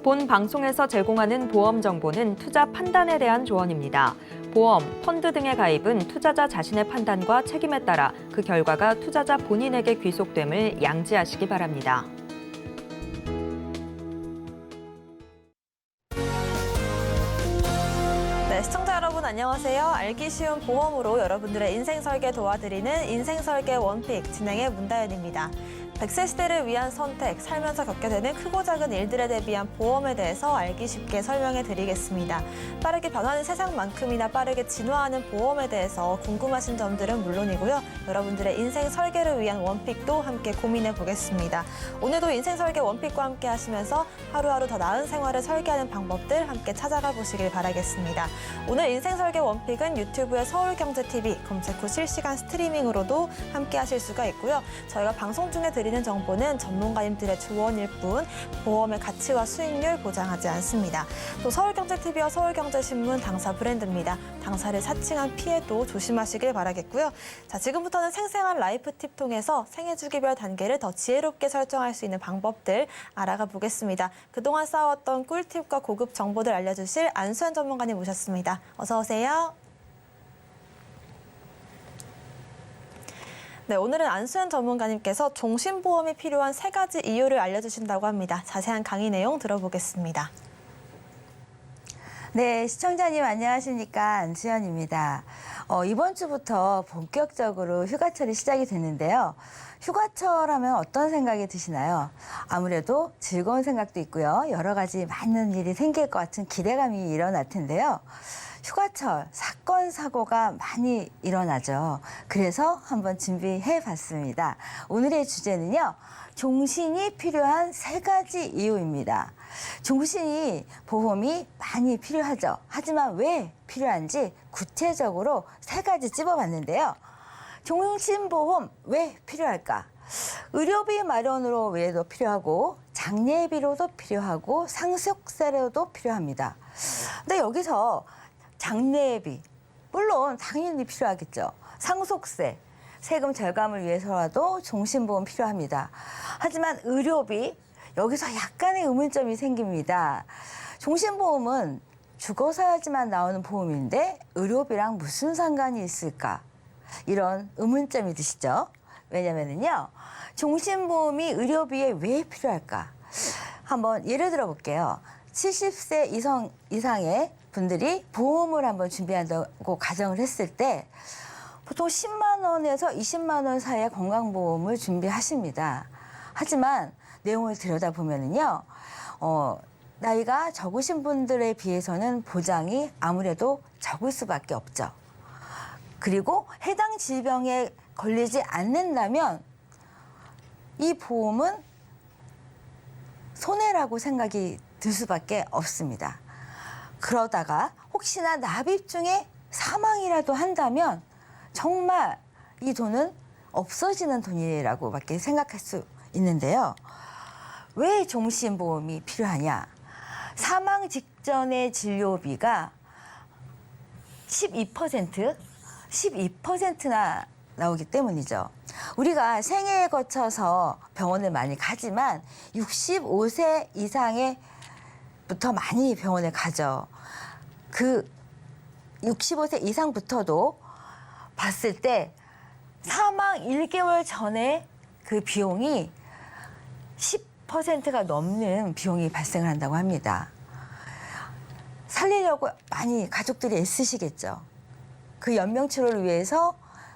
본 방송에서 제공하는 보험 정보는 투자 판단에 대한 조언입니다. 보험, 펀드 등의 가입은 투자자 자신의 판단과 책임에 따라 그 결과가 투자자 본인에게 귀속됨을 양지하시기 바랍니다. 네, 시청자 여러분 안녕하세요. 알기 쉬운 보험으로 여러분들의 인생 설계 도와드리는 인생 설계 원픽 진행의 문다연입니다. 100세 시대를 위한 선택, 살면서 겪게 되는 크고 작은 일들에 대비한 보험에 대해서 알기 쉽게 설명해 드리겠습니다. 빠르게 변하는 세상만큼이나 빠르게 진화하는 보험에 대해서 궁금하신 점들은 물론이고요. 여러분들의 인생 설계를 위한 원픽도 함께 고민해 보겠습니다. 오늘도 인생 설계 원픽과 함께 하시면서 하루하루 더 나은 생활을 설계하는 방법들 함께 찾아가 보시길 바라겠습니다. 오늘 인생 설계 원픽은 유튜브의 서울경제TV 검색 후 실시간 스트리밍으로도 함께 하실 수가 있고요. 저희가 방송 중에 드리는 정보는 전문가님들의 조언일 뿐 보험의 가치와 수익률 보장하지 않습니다. 또 서울경제TV와 서울경제신문 당사 브랜드입니다. 당사를 사칭한 피해도 조심하시길 바라겠고요. 자, 지금부터는 생생한 라이프 팁 통해서 생애 주기별 단계를 더 지혜롭게 설정할 수 있는 방법들 알아가 보겠습니다. 그동안 쌓아왔던 꿀팁과 고급 정보들 알려주실 안수현 전문가님 모셨습니다. 어서 오세요. 네, 오늘은 안수현 전문가님께서 종신보험이 필요한 3가지 이유를 알려주신다고 합니다. 자세한 강의 내용 들어보겠습니다. 네, 시청자님 안녕하십니까? 안수현입니다. 이번 주부터 본격적으로 휴가철이 시작이 됐는데요. 휴가철 하면 어떤 생각이 드시나요? 아무래도 즐거운 생각도 있고요. 여러 가지 많은 일이 생길 것 같은 기대감이 일어날 텐데요. 휴가철 사건 사고가 많이 일어나죠. 그래서 한번 준비해 봤습니다. 오늘의 주제는요. 종신이 필요한 3가지 이유입니다. 종신이 보험이 많이 필요하죠. 하지만 왜 필요한지 구체적으로 3가지 찝어봤는데요. 종신보험 왜 필요할까? 의료비 마련으로 외에도 필요하고 장례비로도 필요하고 상속세로도 필요합니다. 근데 여기서 장례비, 물론 당연히 필요하겠죠. 상속세, 세금 절감을 위해서라도 종신보험 필요합니다. 하지만 의료비, 여기서 약간의 의문점이 생깁니다. 종신보험은 죽어서야지만 나오는 보험인데 의료비랑 무슨 상관이 있을까? 이런 의문점이 드시죠? 왜냐면요, 종신보험이 의료비에 왜 필요할까? 한번 예를 들어 볼게요. 70세 이상의 분들이 보험을 한번 준비한다고 가정을 했을 때 보통 10만 원에서 20만 원 사이의 건강보험을 준비하십니다. 하지만 내용을 들여다보면요, 나이가 적으신 분들에 비해서는 보장이 아무래도 적을 수밖에 없죠. 그리고 해당 질병에 걸리지 않는다면 이 보험은 손해라고 생각이 들 수밖에 없습니다. 그러다가 혹시나 납입 중에 사망이라도 한다면 정말 이 돈은 없어지는 돈이라고밖에 생각할 수 있는데요. 왜 종신보험이 필요하냐? 사망 직전의 진료비가 12%나 나오기 때문이죠. 우리가 생애에 거쳐서 병원을 많이 가지만 65세 이상의 부터 많이 병원에 가죠. 그 65세 이상부터도 봤을 때 사망 1개월 전에 그 비용이 10%가 넘는 비용이 발생을 한다고 합니다. 살리려고 많이 가족들이 애쓰시겠죠. 그 연명치료를 위해서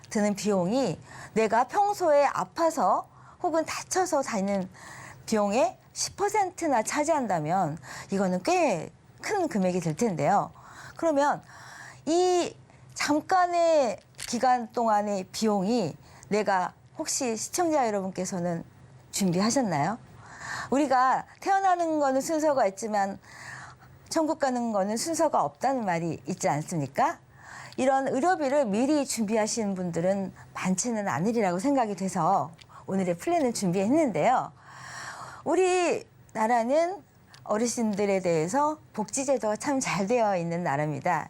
드는 비용이 내가 평소에 아파서 혹은 다쳐서 다니는 비용의 10%나 차지한다면 이거는 꽤 큰 금액이 될 텐데요. 그러면 이 잠깐의 기간 동안의 비용이 내가 혹시 시청자 여러분께서는 준비하셨나요? 우리가 태어나는 거는 순서가 있지만 천국 가는 거는 순서가 없다는 말이 있지 않습니까? 이런 의료비를 미리 준비하시는 분들은 많지는 않으리라고 생각이 돼서 오늘의 플랜을 준비했는데요. 우리나라는 어르신들에 대해서 복지제도가 참 잘 되어 있는 나라입니다.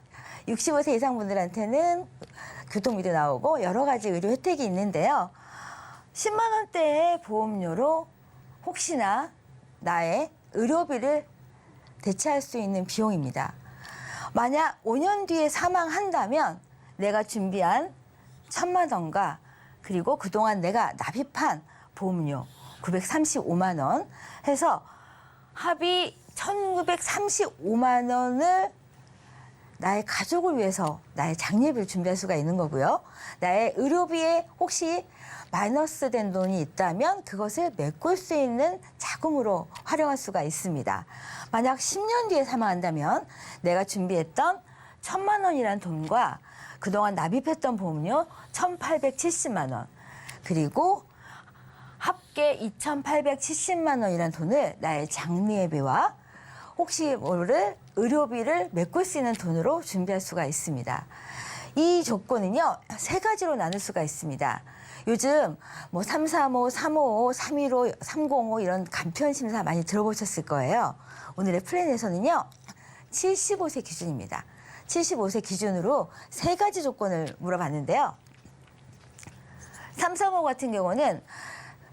65세 이상 분들한테는 교통비도 나오고 여러 가지 의료 혜택이 있는데요. 10만 원대의 보험료로 혹시나 나의 의료비를 대체할 수 있는 비용입니다. 만약 5년 뒤에 사망한다면 내가 준비한 1,000만 원과 그리고 그동안 내가 납입한 보험료 935만 원 해서 합의 1,935만 원을 나의 가족을 위해서 나의 장례비를 준비할 수가 있는 거고요. 나의 의료비에 혹시 마이너스 된 돈이 있다면 그것을 메꿀 수 있는 자금으로 활용할 수가 있습니다. 만약 10년 뒤에 사망한다면 내가 준비했던 1,000만 원이라는 돈과 그동안 납입했던 보험료 1,870만 원 그리고 합계 2,870만 원이라는 돈을 나의 장례비와 혹시 모를 의료비를 메꿀 수 있는 돈으로 준비할 수가 있습니다. 이 조건은요, 3가지로 나눌 수가 있습니다. 요즘 뭐 335, 355, 315, 305 이런 간편 심사 많이 들어보셨을 거예요. 오늘의 플랜에서는요, 75세 기준입니다. 75세 기준으로 3가지 조건을 물어봤는데요. 335 같은 경우는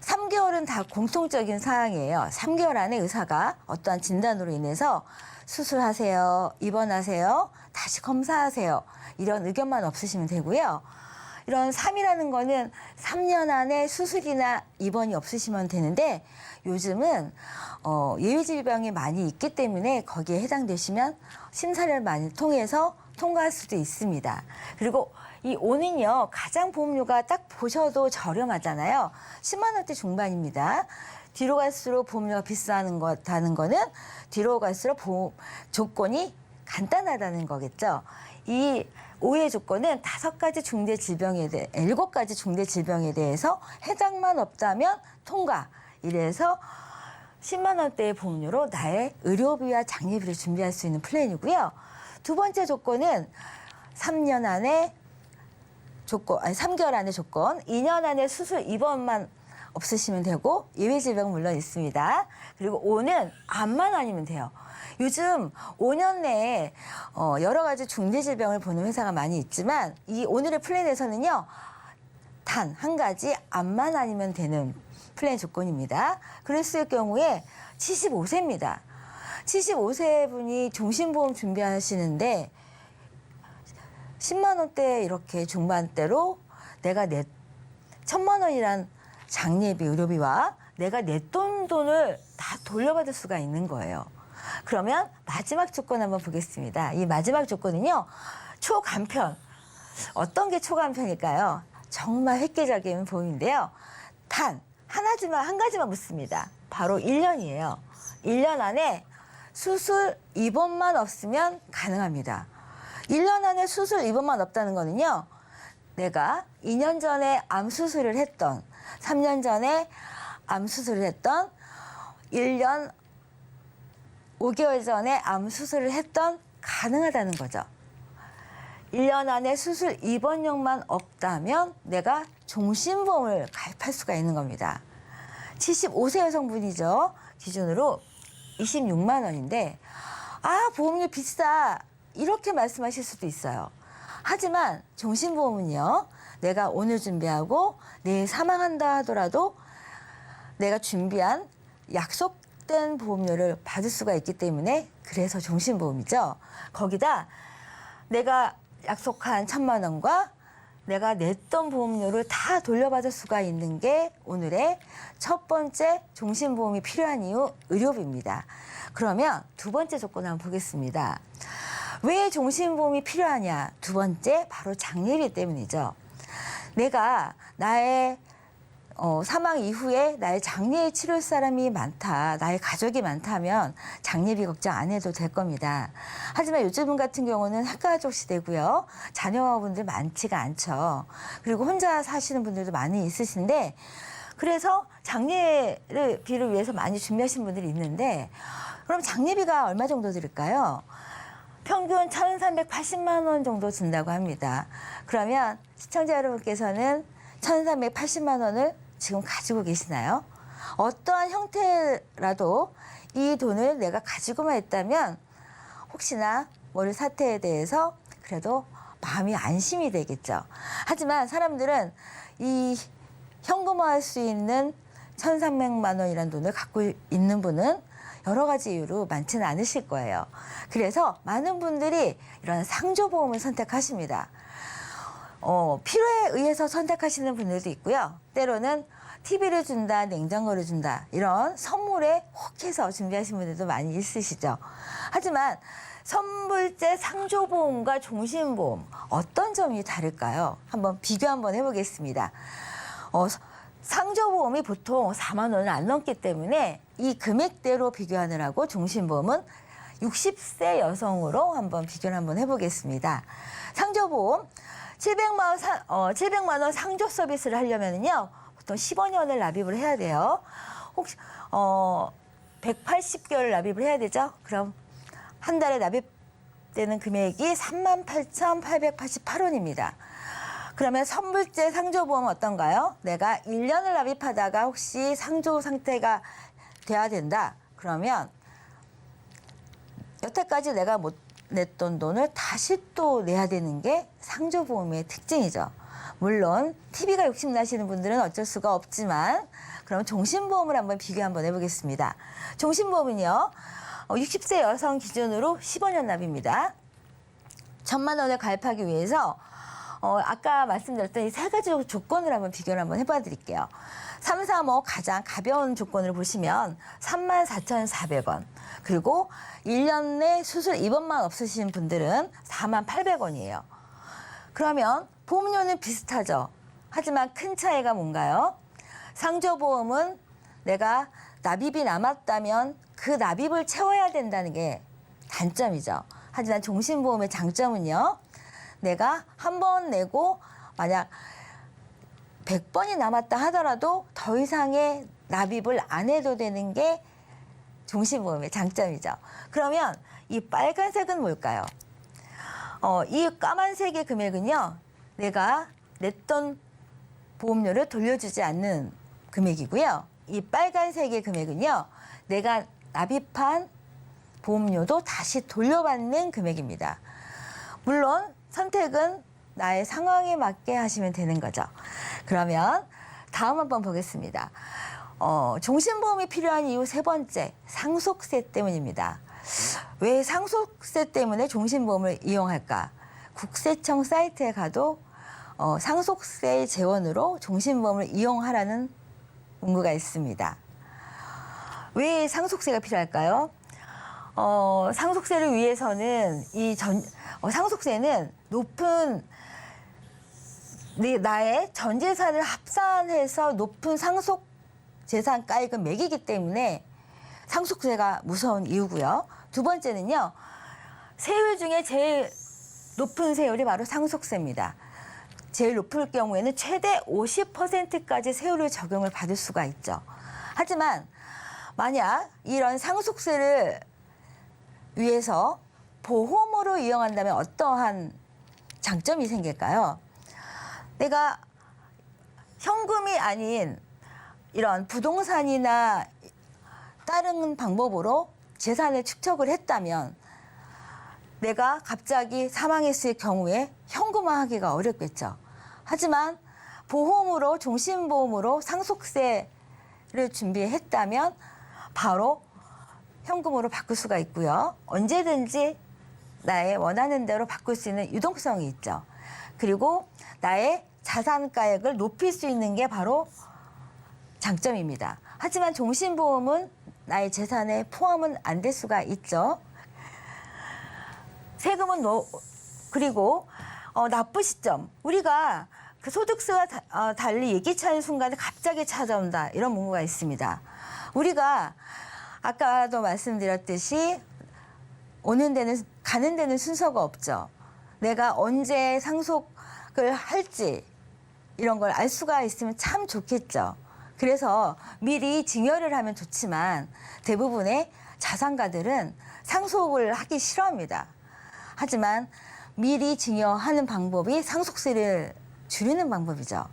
3개월은 다 공통적인 사항이에요. 3개월 안에 의사가 어떠한 진단으로 인해서 수술하세요, 입원하세요, 다시 검사하세요. 이런 의견만 없으시면 되고요. 이런 3이라는 거는 3년 안에 수술이나 입원이 없으시면 되는데 요즘은 예외질병이 많이 있기 때문에 거기에 해당되시면 심사를 많이 통해서 통과할 수도 있습니다. 그리고 이 5는요, 가장 보험료가 딱 보셔도 저렴하잖아요. 10만 원대 중반입니다. 뒤로 갈수록 보험료가 비싸는 다는 거는 뒤로 갈수록 보험 조건이 간단하다는 거겠죠. 이 5의 조건은 5가지 중대 질병에 대해 7가지 중대 질병에 대해서 해당만 없다면 통과. 이래서 10만 원대의 보험료로 나의 의료비와 장례비를 준비할 수 있는 플랜이고요. 두 번째 조건은 3년 안에 조건, 아니 3개월 안에 조건, 2년 안에 수술 입원만 없으시면 되고 예외 질병은 물론 있습니다. 그리고 5는 암만 아니면 돼요. 요즘 5년 내에 여러 가지 중대 질병을 보는 회사가 많이 있지만 이 오늘의 플랜에서는요. 단 한 가지 암만 아니면 되는 플랜 조건입니다. 그랬을 경우에 75세입니다. 75세 분이 종신보험 준비하시는데 10만 원대 이렇게 중반대로 내가 내 1,000만 원이란 장례비, 의료비와 내가 냈던 돈을 다 돌려받을 수가 있는 거예요. 그러면 마지막 조건 한번 보겠습니다. 이 마지막 조건은요. 초간편. 어떤 게 초간편일까요? 정말 획기적인 보험인데요. 단 한 가지만 묻습니다. 바로 1년이에요. 1년 안에 수술 입원만 없으면 가능합니다. 1년 안에 수술 입원만 없다는 거는요. 내가 2년 전에 암 수술을 했던 3년 전에 암 수술을 했던 1년 5개월 전에 암 수술을 했던 가능하다는 거죠. 1년 안에 수술 입원료만 없다면 내가 종신보험을 가입할 수가 있는 겁니다. 75세 여성분이죠. 기준으로 26만 원인데 보험료 비싸 이렇게 말씀하실 수도 있어요. 하지만 종신보험은요. 내가 오늘 준비하고 내일 사망한다 하더라도 내가 준비한 약속된 보험료를 받을 수가 있기 때문에 그래서 종신보험이죠. 거기다 내가 약속한 1,000만 원과 내가 냈던 보험료를 다 돌려받을 수가 있는 게 오늘의 첫 번째 종신보험이 필요한 이유 의료비입니다. 그러면 두 번째 조건 한번 보겠습니다. 왜 종신보험이 필요하냐? 두 번째 바로 장례비 때문이죠. 내가 나의 사망 이후에 나의 장례에 치를 사람이 많다, 나의 가족이 많다면 장례비 걱정 안 해도 될 겁니다. 하지만 요즘 같은 경우는 핵가족 시대고요. 자녀분들 많지가 않죠. 그리고 혼자 사시는 분들도 많이 있으신데 그래서 장례비를 위해서 많이 준비하시는 분들이 있는데 그럼 장례비가 얼마 정도 들을까요? 평균 1,380만 원 정도 든다고 합니다. 그러면 시청자 여러분께서는 1,380만 원을 지금 가지고 계시나요? 어떠한 형태라도 이 돈을 내가 가지고만 있다면 혹시나 모를 사태에 대해서 그래도 마음이 안심이 되겠죠. 하지만 사람들은 이 현금화할 수 있는 1,300만 원이라는 돈을 갖고 있는 분은 여러 가지 이유로 많지는 않으실 거예요. 그래서 많은 분들이 이런 상조보험을 선택하십니다. 필요에 의해서 선택하시는 분들도 있고요. 때로는 TV를 준다, 냉장고를 준다 이런 선물에 혹해서 준비하시는 분들도 많이 있으시죠. 하지만 선물제 상조보험과 종신보험 어떤 점이 다를까요? 한번 비교 한번 해보겠습니다. 상조보험이 보통 4만 원을 안 넘기 때문에 이 금액대로 비교하느라고 종신보험은 60세 여성으로 한번 비교를 한번 해보겠습니다. 상조보험 700만 원 상조 서비스를 하려면요 보통 15년을 납입을 해야 돼요. 혹시 180개월 납입을 해야 되죠? 그럼 한 달에 납입되는 금액이 38,888원입니다. 그러면 선물제 상조보험은 어떤가요? 내가 1년을 납입하다가 혹시 상조 상태가 돼야 된다. 그러면 여태까지 내가 못 냈던 돈을 다시 또 내야 되는 게 상조보험의 특징이죠. 물론 TV가 욕심나시는 분들은 어쩔 수가 없지만 그럼 종신보험을 한번 비교 한번 해보겠습니다. 종신보험은요. 60세 여성 기준으로 15년 납입니다. 1,000만 원을 가입하기 위해서 아까 말씀드렸던 이 세 가지 조건을 한번 비교를 한번 해봐 드릴게요. 3, 3호 가장 가벼운 조건을 보시면 34,400원. 그리고 1년 내 수술 입원만 없으신 분들은 48,800원이에요. 그러면 보험료는 비슷하죠. 하지만 큰 차이가 뭔가요? 상조보험은 내가 납입이 남았다면 그 납입을 채워야 된다는 게 단점이죠. 하지만 종신보험의 장점은요. 내가 한 번 내고 만약 100번이 남았다 하더라도 더 이상의 납입을 안 해도 되는 게 종신보험의 장점이죠. 그러면 이 빨간색은 뭘까요? 이 까만색의 금액은요. 내가 냈던 보험료를 돌려주지 않는 금액이고요. 이 빨간색의 금액은요. 내가 납입한 보험료도 다시 돌려받는 금액입니다. 물론 선택은 나의 상황에 맞게 하시면 되는 거죠. 그러면 다음 한번 보겠습니다. 종신보험이 필요한 이유 세 번째, 상속세 때문입니다. 왜 상속세 때문에 종신보험을 이용할까? 국세청 사이트에 가도 상속세 재원으로 종신보험을 이용하라는 문구가 있습니다. 왜 상속세가 필요할까요? 상속세를 위해서는 상속세는 높은 나의 전 재산을 합산해서 높은 상속 재산가액을 매기기 때문에 상속세가 무서운 이유고요. 두 번째는요. 세율 중에 제일 높은 세율이 바로 상속세입니다. 제일 높을 경우에는 최대 50%까지 세율을 적용을 받을 수가 있죠. 하지만 만약 이런 상속세를 위해서 보험으로 이용한다면 어떠한 장점이 생길까요? 내가 현금이 아닌 이런 부동산이나 다른 방법으로 재산을 축적을 했다면 내가 갑자기 사망했을 경우에 현금화하기가 어렵겠죠. 하지만 보험으로 종신보험으로 상속세를 준비했다면 바로 현금으로 바꿀 수가 있고요. 언제든지 나의 원하는 대로 바꿀 수 있는 유동성이 있죠. 그리고 나의 자산가액을 높일 수 있는 게 바로 장점입니다. 하지만 종신보험은 나의 재산에 포함은 안 될 수가 있죠. 세금은 그리고 나쁘시 점. 우리가 그 소득세와 달리 예기치 않은 순간에 갑자기 찾아온다. 이런 문구가 있습니다. 우리가 아까도 말씀드렸듯이 가는 데는 순서가 없죠. 내가 언제 상속을 할지 이런 걸 알 수가 있으면 참 좋겠죠. 그래서 미리 증여를 하면 좋지만 대부분의 자산가들은 상속을 하기 싫어합니다. 하지만 미리 증여하는 방법이 상속세를 줄이는 방법이죠.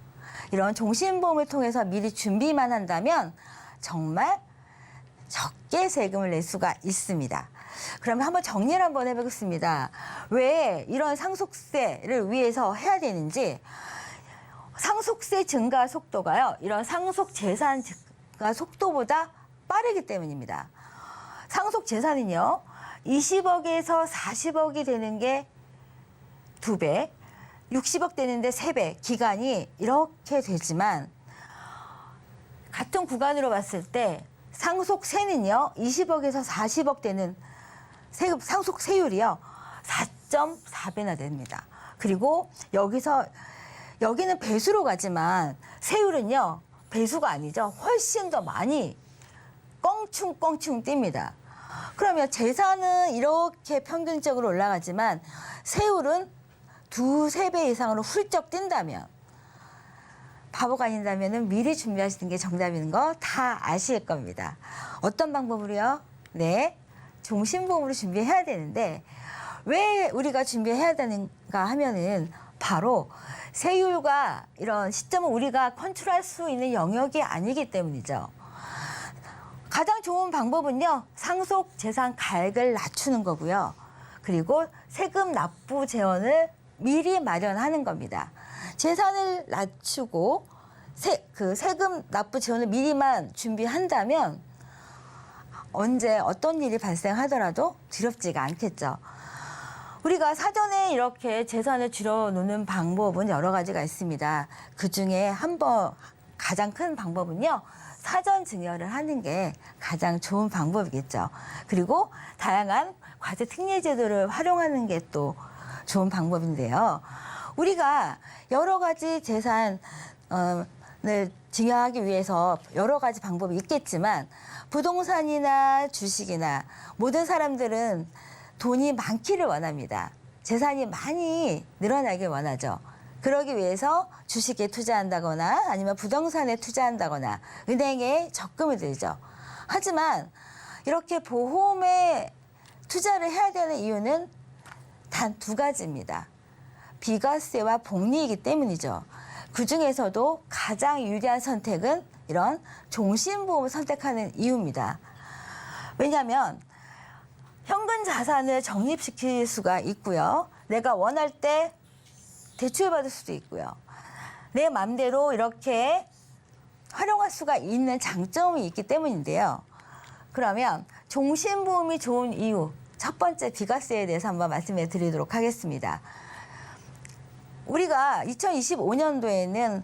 이런 종신보험을 통해서 미리 준비만 한다면 정말 적게 세금을 낼 수가 있습니다. 그러면 한번 정리를 한번 해보겠습니다. 왜 이런 상속세를 위해서 해야 되는지. 상속세 증가 속도가요. 이런 상속 재산 증가 속도보다 빠르기 때문입니다. 상속 재산은요, 20억에서 40억이 되는 게 2배, 60억 되는데 3배, 기간이 이렇게 되지만 같은 구간으로 봤을 때 상속세는요, 20억에서 40억 되는 상속세율이요, 4.4배나 됩니다. 그리고 여기는 배수로 가지만 세율은요, 배수가 아니죠. 훨씬 더 많이 껑충껑충 뜁니다. 그러면 재산은 이렇게 평균적으로 올라가지만 세율은 2~3배 이상으로 훌쩍 뛴다면, 바보가 아닌다면 미리 준비하시는 게 정답인 거 다 아실 겁니다. 어떤 방법으로요? 네, 종신보험으로 준비해야 되는데, 왜 우리가 준비해야 되는가 하면은 바로 세율과 이런 시점은 우리가 컨트롤할 수 있는 영역이 아니기 때문이죠. 가장 좋은 방법은요, 상속 재산 가액을 낮추는 거고요. 그리고 세금 납부 재원을 미리 마련하는 겁니다. 재산을 낮추고 세금 납부 재원을 미리만 준비한다면 언제 어떤 일이 발생하더라도 두렵지가 않겠죠. 우리가 사전에 이렇게 재산을 줄여놓는 방법은 여러 가지가 있습니다. 그중에 가장 큰 방법은요, 사전 증여를 하는 게 가장 좋은 방법이겠죠. 그리고 다양한 과세 특례 제도를 활용하는 게 또 좋은 방법인데요. 우리가 여러 가지 재산을 증여하기 위해서 여러 가지 방법이 있겠지만, 부동산이나 주식이나 모든 사람들은 돈이 많기를 원합니다. 재산이 많이 늘어나길 원하죠. 그러기 위해서 주식에 투자한다거나 아니면 부동산에 투자한다거나 은행에 적금을 들죠. 하지만 이렇게 보험에 투자를 해야 되는 이유는 단 2가지입니다. 비과세와 복리이기 때문이죠. 그중에서도 가장 유리한 선택은 이런 종신보험을 선택하는 이유입니다. 왜냐하면 현금 자산을 적립시킬 수가 있고요. 내가 원할 때 대출받을 수도 있고요. 내 마음대로 이렇게 활용할 수가 있는 장점이 있기 때문인데요. 그러면 종신보험이 좋은 이유, 첫 번째 비과세에 대해서 한번 말씀해 드리도록 하겠습니다. 우리가 2025년도에는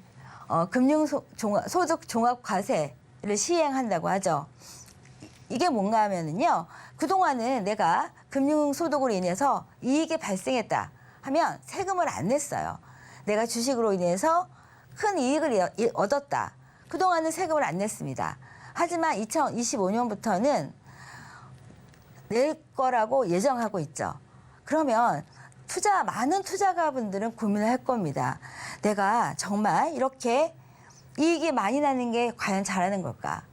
금융소득 종합과세를 시행한다고 하죠. 이게 뭔가 하면은요, 그동안은 내가 금융소득으로 인해서 이익이 발생했다 하면 세금을 안 냈어요. 내가 주식으로 인해서 큰 이익을 얻었다. 그동안은 세금을 안 냈습니다. 하지만 2025년부터는 낼 거라고 예정하고 있죠. 그러면 많은 투자가분들은 고민을 할 겁니다. 내가 정말 이렇게 이익이 많이 나는 게 과연 잘하는 걸까?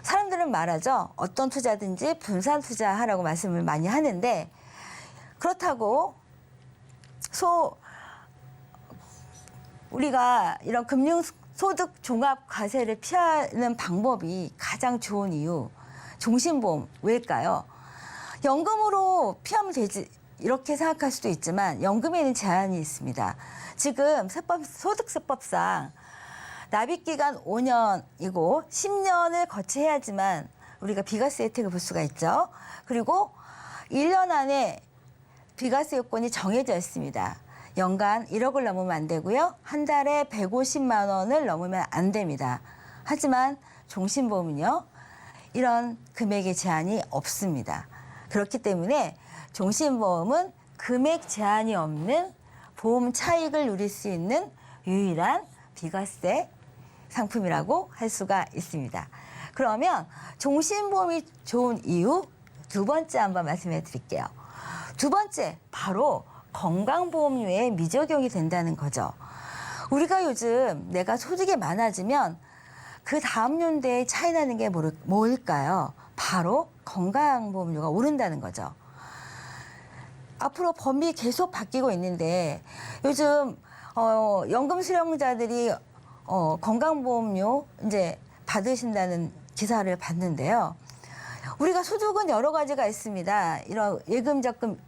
사람들은 말하죠. 어떤 투자든지 분산 투자하라고 말씀을 많이 하는데, 그렇다고 우리가 이런 금융소득 종합과세를 피하는 방법이 가장 좋은 이유, 종신보험 왜일까요? 연금으로 피하면 되지 이렇게 생각할 수도 있지만 연금에는 제한이 있습니다. 지금 소득세법상 납입기간 5년이고 10년을 거치해야지만 우리가 비과세 혜택을 볼 수가 있죠. 그리고 1년 안에 비과세 요건이 정해져 있습니다. 연간 1억을 넘으면 안 되고요. 한 달에 150만 원을 넘으면 안 됩니다. 하지만 종신보험은요, 이런 금액의 제한이 없습니다. 그렇기 때문에 종신보험은 금액 제한이 없는 보험 차익을 누릴 수 있는 유일한 비과세 상품이라고 할 수가 있습니다. 그러면 종신보험이 좋은 이유 2번째 한번 말씀해 드릴게요. 2번째, 바로 건강보험료에 미적용이 된다는 거죠. 우리가 요즘 내가 소득이 많아지면 그 다음 연대에 차이 나는 게 뭘까요? 바로 건강보험료가 오른다는 거죠. 앞으로 법이 계속 바뀌고 있는데 요즘 연금 수령자들이 건강보험료 이제 받으신다는 기사를 봤는데요. 우리가 소득은 여러 가지가 있습니다. 이런 예금 적금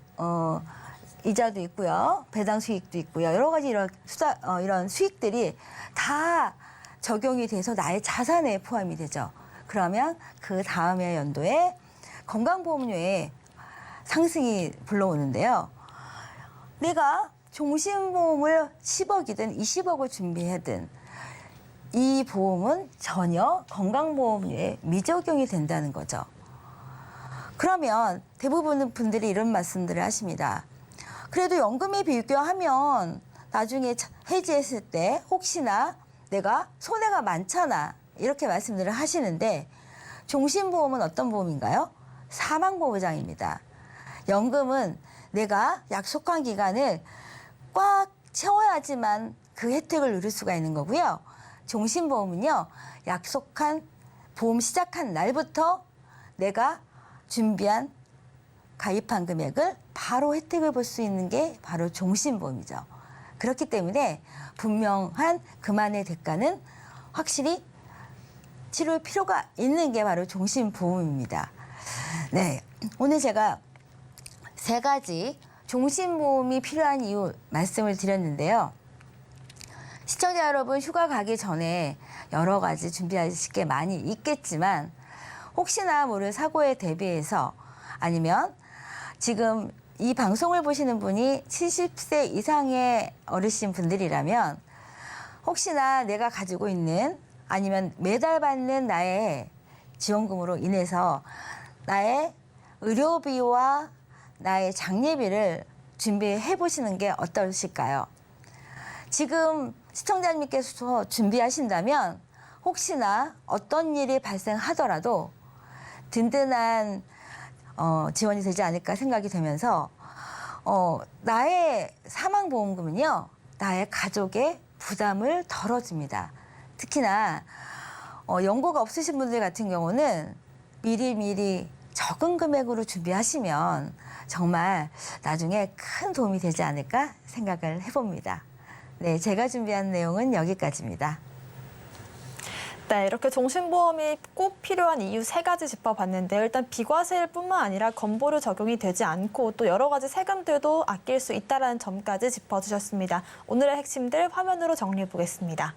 이자도 있고요, 배당 수익도 있고요, 여러 가지 이런 수익들이 다 적용이 돼서 나의 자산에 포함이 되죠. 그러면 그 다음의 연도에 건강보험료의 상승이 불러오는데요. 내가 종신보험을 10억이든 20억을 준비하든 이 보험은 전혀 건강보험료에 미적용이 된다는 거죠. 그러면 대부분 분들이 이런 말씀들을 하십니다. 그래도 연금에 비교하면 나중에 해지했을 때 혹시나 내가 손해가 많잖아. 이렇게 말씀들을 하시는데 종신보험은 어떤 보험인가요? 사망보장입니다. 연금은 내가 약속한 기간을 꽉 채워야지만 그 혜택을 누릴 수가 있는 거고요. 종신보험은요, 약속한 보험 시작한 날부터 내가 준비한 가입한 금액을 바로 혜택을 볼 수 있는 게 바로 종신보험이죠. 그렇기 때문에 분명한 그만의 대가는 확실히 치를 필요가 있는 게 바로 종신보험입니다. 네, 오늘 제가 3가지 종신보험이 필요한 이유 말씀을 드렸는데요. 시청자 여러분, 휴가 가기 전에 여러 가지 준비하실 게 많이 있겠지만 혹시나 모를 사고에 대비해서 아니면 지금 이 방송을 보시는 분이 70세 이상의 어르신 분들이라면 혹시나 내가 가지고 있는 아니면 매달 받는 나의 지원금으로 인해서 나의 의료비와 나의 장례비를 준비해 보시는 게 어떠실까요? 지금 시청자님께서 준비하신다면 혹시나 어떤 일이 발생하더라도 든든한 지원이 되지 않을까 생각이 되면서 나의 사망보험금은요, 나의 가족의 부담을 덜어줍니다. 특히나 연고가 없으신 분들 같은 경우는 미리미리 적은 금액으로 준비하시면 정말 나중에 큰 도움이 되지 않을까 생각을 해봅니다. 네, 제가 준비한 내용은 여기까지입니다. 네, 이렇게 종신보험이 꼭 필요한 이유 3가지 짚어봤는데요. 일단 비과세일뿐만 아니라 건보료 적용이 되지 않고 또 여러 가지 세금들도 아낄 수 있다는 점까지 짚어주셨습니다. 오늘의 핵심들 화면으로 정리해 보겠습니다.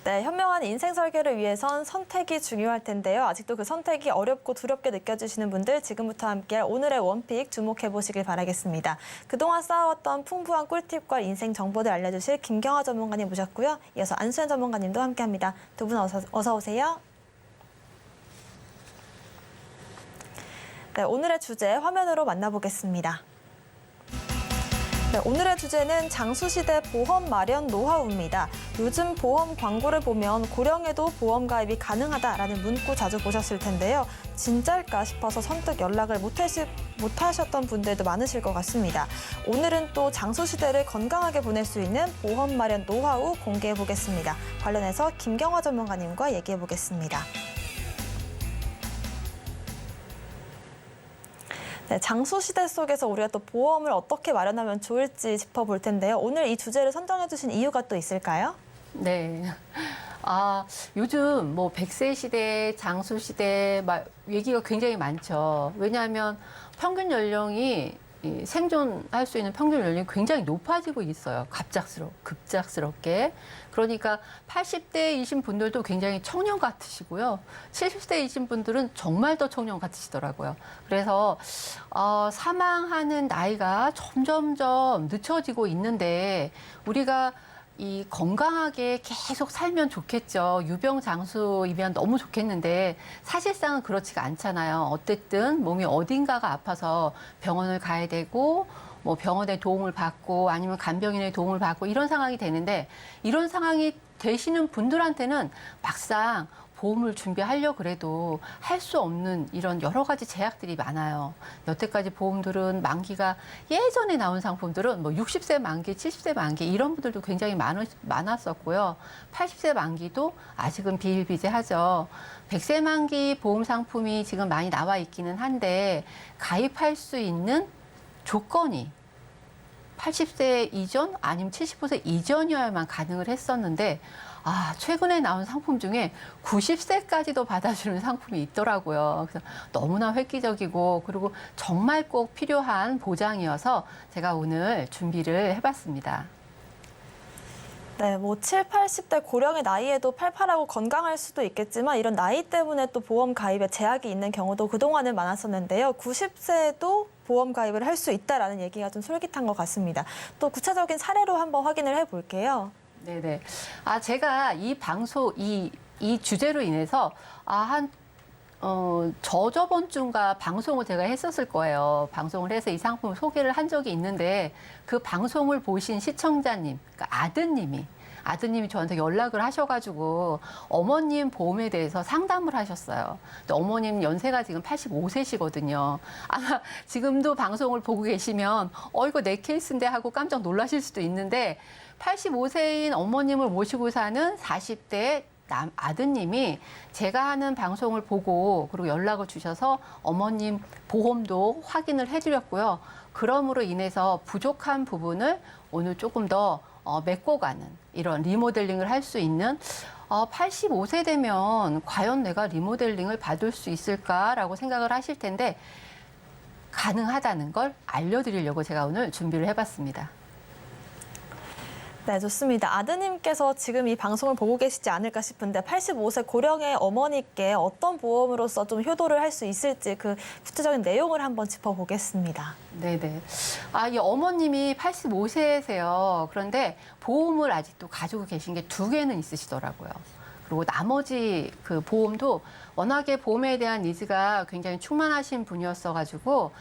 네, 현명한 인생 설계를 위해선 선택이 중요할 텐데요. 아직도 그 선택이 어렵고 두렵게 느껴지시는 분들 지금부터 함께할 오늘의 원픽 주목해 보시길 바라겠습니다. 그동안 쌓아왔던 풍부한 꿀팁과 인생 정보들 알려주실 김경아 전문가님 모셨고요. 이어서 안수현 전문가님도 함께합니다. 두 분 어서 오세요. 네, 오늘의 주제 화면으로 만나보겠습니다. 네, 오늘의 주제는 장수시대 보험 마련 노하우입니다. 요즘 보험 광고를 보면 고령에도 보험 가입이 가능하다라는 문구 자주 보셨을 텐데요. 진짜일까 싶어서 선뜻 연락을 못하셨던 분들도 많으실 것 같습니다. 오늘은 또 장수시대를 건강하게 보낼 수 있는 보험 마련 노하우 공개해 보겠습니다. 관련해서 김경화 전문가님과 얘기해 보겠습니다. 네, 장수시대 속에서 우리가 또 보험을 어떻게 마련하면 좋을지 짚어볼 텐데요. 오늘 이 주제를 선정해 주신 이유가 또 있을까요? 네. 요즘 뭐 100세 시대, 장수 시대 얘기가 굉장히 많죠. 왜냐하면 평균 연령이 생존할 수 있는 평균 연령이 굉장히 높아지고 있어요. 급작스럽게. 그러니까 80대이신 분들도 굉장히 청년 같으시고요. 70대이신 분들은 정말 더 청년 같으시더라고요. 그래서 사망하는 나이가 점점점 늦춰지고 있는데 우리가 이 건강하게 계속 살면 좋겠죠. 유병장수이면 너무 좋겠는데 사실상은 그렇지가 않잖아요. 어쨌든 몸이 어딘가가 아파서 병원을 가야 되고 뭐 병원의 도움을 받고 아니면 간병인의 도움을 받고 이런 상황이 되는데 이런 상황이 되시는 분들한테는 막상 보험을 준비하려고 그래도 할 수 없는 이런 여러 가지 제약들이 많아요. 여태까지 보험들은 만기가 예전에 나온 상품들은 뭐 60세 만기, 70세 만기 이런 분들도 굉장히 많았었고요. 80세 만기도 아직은 비일비재하죠. 100세 만기 보험 상품이 지금 많이 나와 있기는 한데 가입할 수 있는 조건이 80세 이전 아니면 75세 이전이어야만 가능을 했었는데 최근에 나온 상품 중에 90세까지도 받아주는 상품이 있더라고요. 그래서 너무나 획기적이고 그리고 정말 꼭 필요한 보장이어서 제가 오늘 준비를 해봤습니다. 네, 뭐 7, 80대 고령의 나이에도 팔팔하고 건강할 수도 있겠지만 이런 나이 때문에 또 보험 가입에 제약이 있는 경우도 그동안은 많았었는데요. 90세에도 보험 가입을 할 수 있다라는 얘기가 좀 솔깃한 것 같습니다. 또 구체적인 사례로 한번 확인을 해볼게요. 네네. 제가 이 방송, 이 주제로 인해서, 저번 주인가 방송을 제가 했었을 거예요. 방송을 해서 이 상품을 소개를 한 적이 있는데 그 방송을 보신 시청자님, 그러니까 아드님이 저한테 연락을 하셔가지고 어머님 보험에 대해서 상담을 하셨어요. 근데 어머님 연세가 지금 85세시거든요. 아마 지금도 방송을 보고 계시면 이거 내 케이스인데 하고 깜짝 놀라실 수도 있는데 85세인 어머님을 모시고 사는 40대 아드님이 제가 하는 방송을 보고 그리고 연락을 주셔서 어머님 보험도 확인을 해드렸고요. 그럼으로 인해서 부족한 부분을 오늘 조금 더 메꿔가는 이런 리모델링을 할 수 있는 85세 되면 과연 내가 리모델링을 받을 수 있을까라고 생각을 하실 텐데 가능하다는 걸 알려드리려고 제가 오늘 준비를 해봤습니다. 네, 좋습니다. 아드님께서 지금 이 방송을 보고 계시지 않을까 싶은데 85세 고령의 어머니께 어떤 보험으로서 좀 효도를 할 수 있을지 그 구체적인 내용을 한번 짚어보겠습니다. 네네. 이 어머님이 85세세요. 그런데 보험을 아직도 가지고 계신 게 2개는 있으시더라고요. 그리고 나머지 그 보험도 워낙에 보험에 대한 니즈가 굉장히 충만하신 분이었어가지고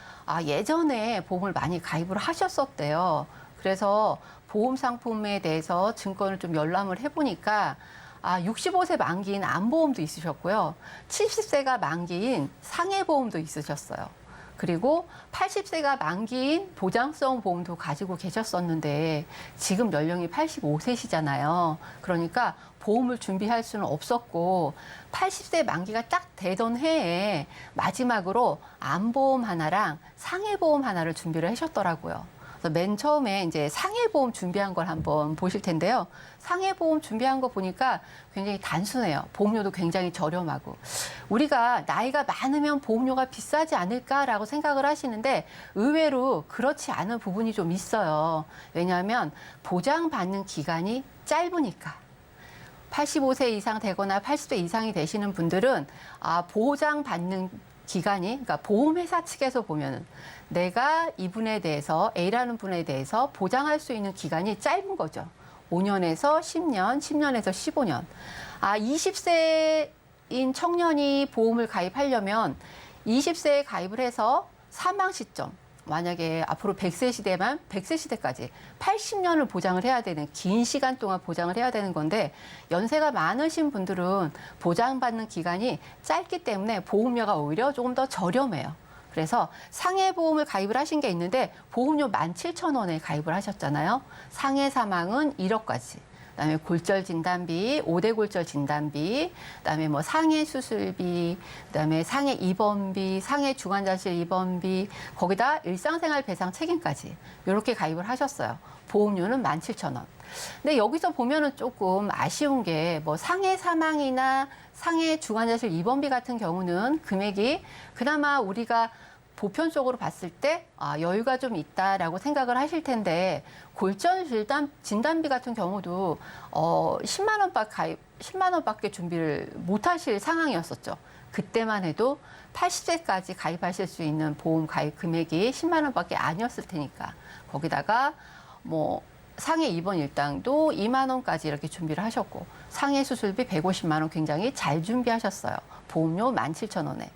예전에 보험을 많이 가입을 하셨었대요. 그래서 보험 상품에 대해서 증권을 좀 열람을 해보니까 65세 만기인 암보험도 있으셨고요. 70세가 만기인 상해보험도 있으셨어요. 그리고 80세가 만기인 보장성 보험도 가지고 계셨었는데 지금 연령이 85세시잖아요. 그러니까 보험을 준비할 수는 없었고 80세 만기가 딱 되던 해에 마지막으로 암보험 하나랑 상해보험 하나를 준비를 하셨더라고요. 그래서 맨 처음에 이제 상해보험 준비한 걸 한번 보실 텐데요. 상해보험 준비한 거 보니까 굉장히 단순해요. 보험료도 굉장히 저렴하고. 우리가 나이가 많으면 보험료가 비싸지 않을까라고 생각을 하시는데 의외로 그렇지 않은 부분이 좀 있어요. 왜냐하면 보장받는 기간이 짧으니까. 85세 이상 되거나 80세 이상이 되시는 분들은 보장받는 기간이, 그러니까 보험회사 측에서 보면은 내가 이분에 대해서, A라는 분에 대해서 보장할 수 있는 기간이 짧은 거죠. 5년에서 10년, 10년에서 15년. 20세인 청년이 보험을 가입하려면 20세에 가입을 해서 사망 시점, 만약에 앞으로 100세 시대만 100세 시대까지 80년을 보장을 해야 되는 긴 시간 동안 보장을 해야 되는 건데 연세가 많으신 분들은 보장받는 기간이 짧기 때문에 보험료가 오히려 조금 더 저렴해요. 그래서 상해 보험을 가입을 하신 게 있는데 보험료 17,000원에 가입을 하셨잖아요. 상해 사망은 1억까지. 그다음에 골절 진단비, 5대 골절 진단비, 그다음에 뭐 상해 수술비, 그다음에 상해 입원비, 상해 중환자실 입원비, 거기다 일상생활 배상 책임까지 이렇게 가입을 하셨어요. 보험료는 17,000원. 근데 여기서 보면은 조금 아쉬운 게 뭐 상해 사망이나 상해 중환자실 입원비 같은 경우는 금액이 그나마 우리가 보편적으로 봤을 때 여유가 좀 있다라고 생각을 하실 텐데 골절 진단비 같은 경우도 10만 원밖에 준비를 못 하실 상황이었었죠. 그때만 해도 80세까지 가입하실 수 있는 보험 가입 금액이 10만 원밖에 아니었을 테니까 거기다가 뭐 상해 입원 일당도 2만 원까지 이렇게 준비를 하셨고 상해 수술비 150만 원 굉장히 잘 준비하셨어요. 보험료 17,000원에.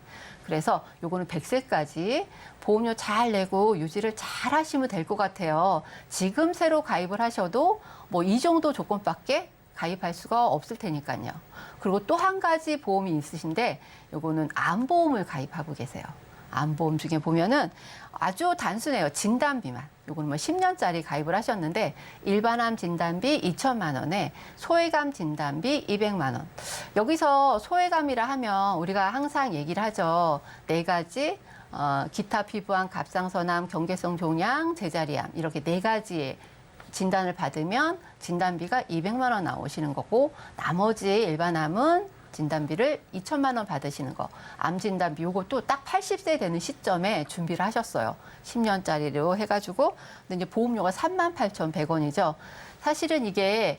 그래서 요거는 100세까지 보험료 잘 내고 유지를 잘 하시면 될 것 같아요. 지금 새로 가입을 하셔도 뭐 이 정도 조건밖에 가입할 수가 없을 테니까요. 그리고 또 한 가지 보험이 있으신데 요거는 암보험을 가입하고 계세요. 암보험 중에 보면은 아주 단순해요. 진단비만. 요거는 뭐 10년짜리 가입을 하셨는데 일반암 진단비 2천만 원에 소외감 진단비 200만 원. 여기서 소외감이라 하면 우리가 항상 얘기를 하죠. 4가지 기타 피부암, 갑상선암, 경계성 종양, 제자리암 이렇게 4가지의 진단을 받으면 진단비가 200만 원 나오시는 거고 나머지 일반암은 진단비를 2천만 원 받으시는 거. 암 진단비 요것도 딱 80세 되는 시점에 준비를 하셨어요. 10년짜리로 해가지고. 근데 이제 보험료가 38,100원이죠. 사실은 이게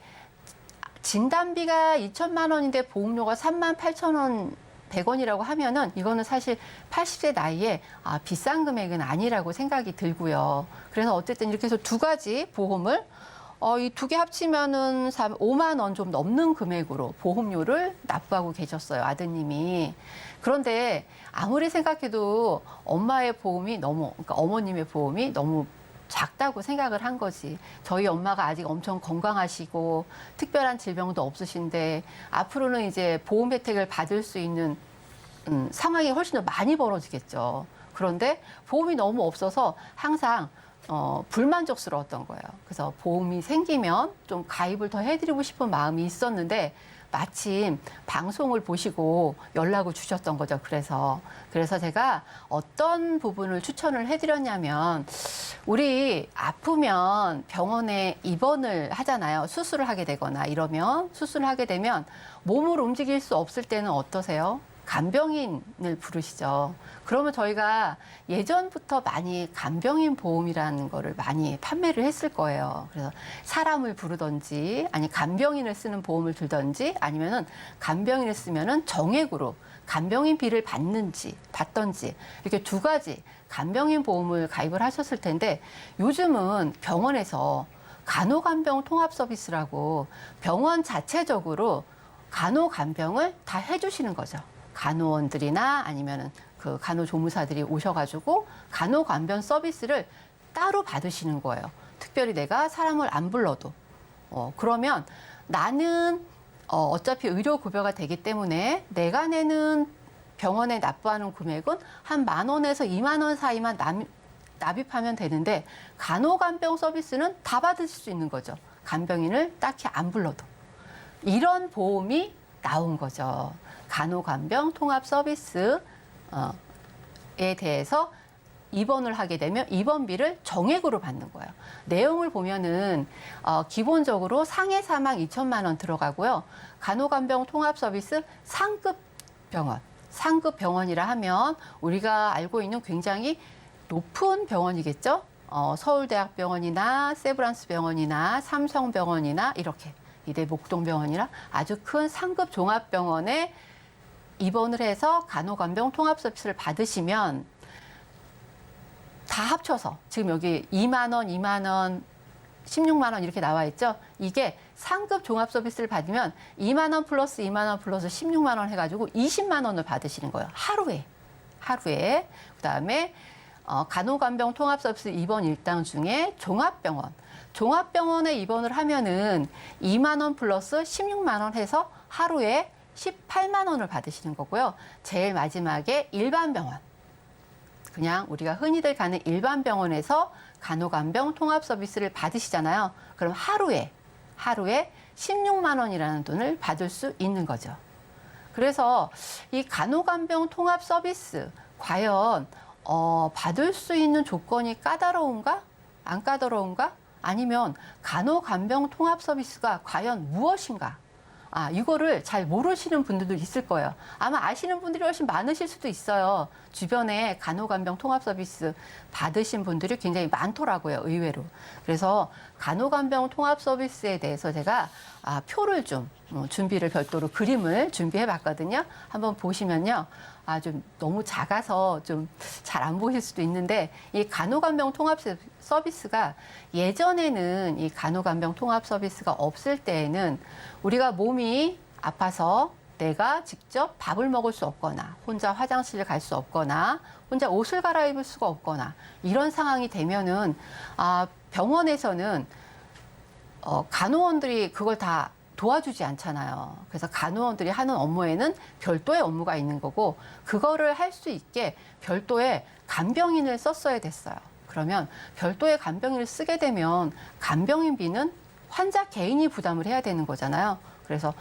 진단비가 2천만 원인데 보험료가 38,000원 100원이라고 하면은 이거는 사실 80세 나이에 비싼 금액은 아니라고 생각이 들고요. 그래서 어쨌든 이렇게 해서 2가지 보험을 이 2개 합치면은 5만 원 좀 넘는 금액으로 보험료를 납부하고 계셨어요, 아드님이. 그런데 아무리 생각해도 엄마의 보험이 그러니까 어머님의 보험이 너무 작다고 생각을 한 거지. 저희 엄마가 아직 엄청 건강하시고 특별한 질병도 없으신데 앞으로는 이제 보험 혜택을 받을 수 있는 상황이 훨씬 더 많이 벌어지겠죠. 그런데 보험이 너무 없어서 항상 불만족스러웠던 거예요. 그래서 보험이 생기면 좀 가입을 더 해드리고 싶은 마음이 있었는데 마침 방송을 보시고 연락을 주셨던 거죠. 그래서 제가 어떤 부분을 추천을 해드렸냐면 우리 아프면 병원에 입원을 하잖아요. 수술을 하게 되거나 이러면 수술을 하게 되면 몸을 움직일 수 없을 때는 어떠세요? 간병인을 부르시죠. 그러면 저희가 예전부터 많이 간병인 보험이라는 거를 많이 판매를 했을 거예요. 그래서 사람을 부르든지 아니 간병인을 쓰는 보험을 들든지 아니면은 간병인을 쓰면은 정액으로 간병인비를 받던지 이렇게 2가지 간병인 보험을 가입을 하셨을 텐데 요즘은 병원에서 간호간병 통합 서비스라고 병원 자체적으로 간호간병을 다 해주시는 거죠. 간호원들이나 아니면은 그 간호조무사들이 오셔가지고 간호간병 서비스를 따로 받으시는 거예요. 특별히 내가 사람을 안 불러도. 그러면 나는 어차피 의료급여가 되기 때문에 내가 내는 병원에 납부하는 금액은 한 10,000원에서 20,000원 사이만 납입하면 되는데 간호간병 서비스는 다 받을 수 있는 거죠. 간병인을 딱히 안 불러도. 이런 보험이 나온 거죠. 간호간병 통합 서비스에 대해서 입원을 하게 되면 입원비를 정액으로 받는 거예요. 내용을 보면은 기본적으로 상해 사망 2천만 원 들어가고요. 간호간병 통합 서비스 상급 병원이라 하면 우리가 알고 있는 굉장히 높은 병원이겠죠. 서울대학병원이나 세브란스 병원이나 삼성병원이나 이렇게 이대 목동병원이나 아주 큰 상급 종합병원에 입원을 해서 간호간병 통합 서비스를 받으시면 다 합쳐서 지금 여기 2만 원, 16만 원 이렇게 나와 있죠. 이게 상급 종합 서비스를 받으면 2만 원 플러스 2만 원 플러스 16만 원 해가지고 20만 원을 받으시는 거예요. 하루에. 그다음에 간호간병 통합서비스 입원 일당 중에 종합병원에 입원을 하면은 2만 원 플러스 16만 원 해서 하루에 18만 원을 받으시는 거고요. 제일 마지막에 일반 병원. 그냥 우리가 흔히들 가는 일반 병원에서 간호간병 통합 서비스를 받으시잖아요. 그럼 하루에 16만 원이라는 돈을 받을 수 있는 거죠. 그래서 이 간호간병 통합 서비스 과연 받을 수 있는 조건이 까다로운가? 안 까다로운가? 아니면 간호간병 통합 서비스가 과연 무엇인가? 이거를 잘 모르시는 분들도 있을 거예요. 아마 아시는 분들이 훨씬 많으실 수도 있어요. 주변에 간호간병 통합 서비스 받으신 분들이 굉장히 많더라고요, 의외로. 그래서 간호간병 통합 서비스에 대해서 제가 표를 좀 준비를 별도로 그림을 준비해 봤거든요. 한번 보시면요. 좀 너무 작아서 좀 잘 안 보실 수도 있는데 이 간호간병 통합 서비스가 예전에는 이 간호간병 통합 서비스가 없을 때에는 우리가 몸이 아파서 내가 직접 밥을 먹을 수 없거나 혼자 화장실을 갈 수 없거나 혼자 옷을 갈아입을 수가 없거나 이런 상황이 되면은 병원에서는 간호원들이 그걸 다 도와주지 않잖아요. 그래서 간호원들이 하는 업무에는 별도의 업무가 있는 거고 그거를 할 수 있게 별도의 간병인을 썼어야 됐어요. 그러면 별도의 간병인을 쓰게 되면 간병인비는 환자 개인이 부담을 해야 되는 거잖아요. 그래서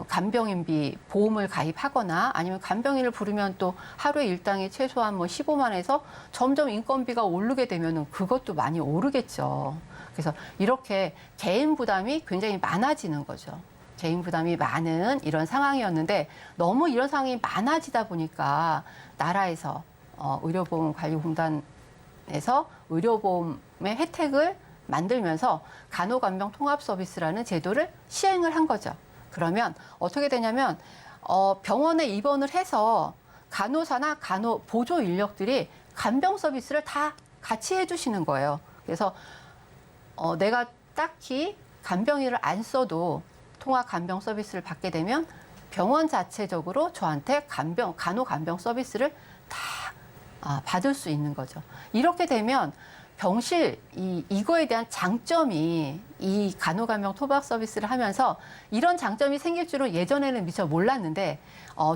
간병인비 보험을 가입하거나 아니면 간병인을 부르면 또 하루에 일당이 최소한 15만에서 점점 인건비가 오르게 되면 그것도 많이 오르겠죠. 그래서 이렇게 개인 부담이 굉장히 많아지는 거죠. 개인 부담이 많은 이런 상황이었는데 너무 이런 상황이 많아지다 보니까 나라에서 의료보험관리공단에서 의료보험의 혜택을 만들면서 간호간병 통합 서비스라는 제도를 시행을 한 거죠. 그러면 어떻게 되냐면 병원에 입원을 해서 간호사나 간호 보조 인력들이 간병 서비스를 다 같이 해주시는 거예요. 그래서 내가 딱히 간병인을 안 써도 통합 간병 서비스를 받게 되면 병원 자체적으로 저한테 간호 간병 서비스를 다 받을 수 있는 거죠. 이렇게 되면 병실 이거에 대한 장점이 이 간호간병 통합 서비스를 하면서 이런 장점이 생길 줄은 예전에는 미처 몰랐는데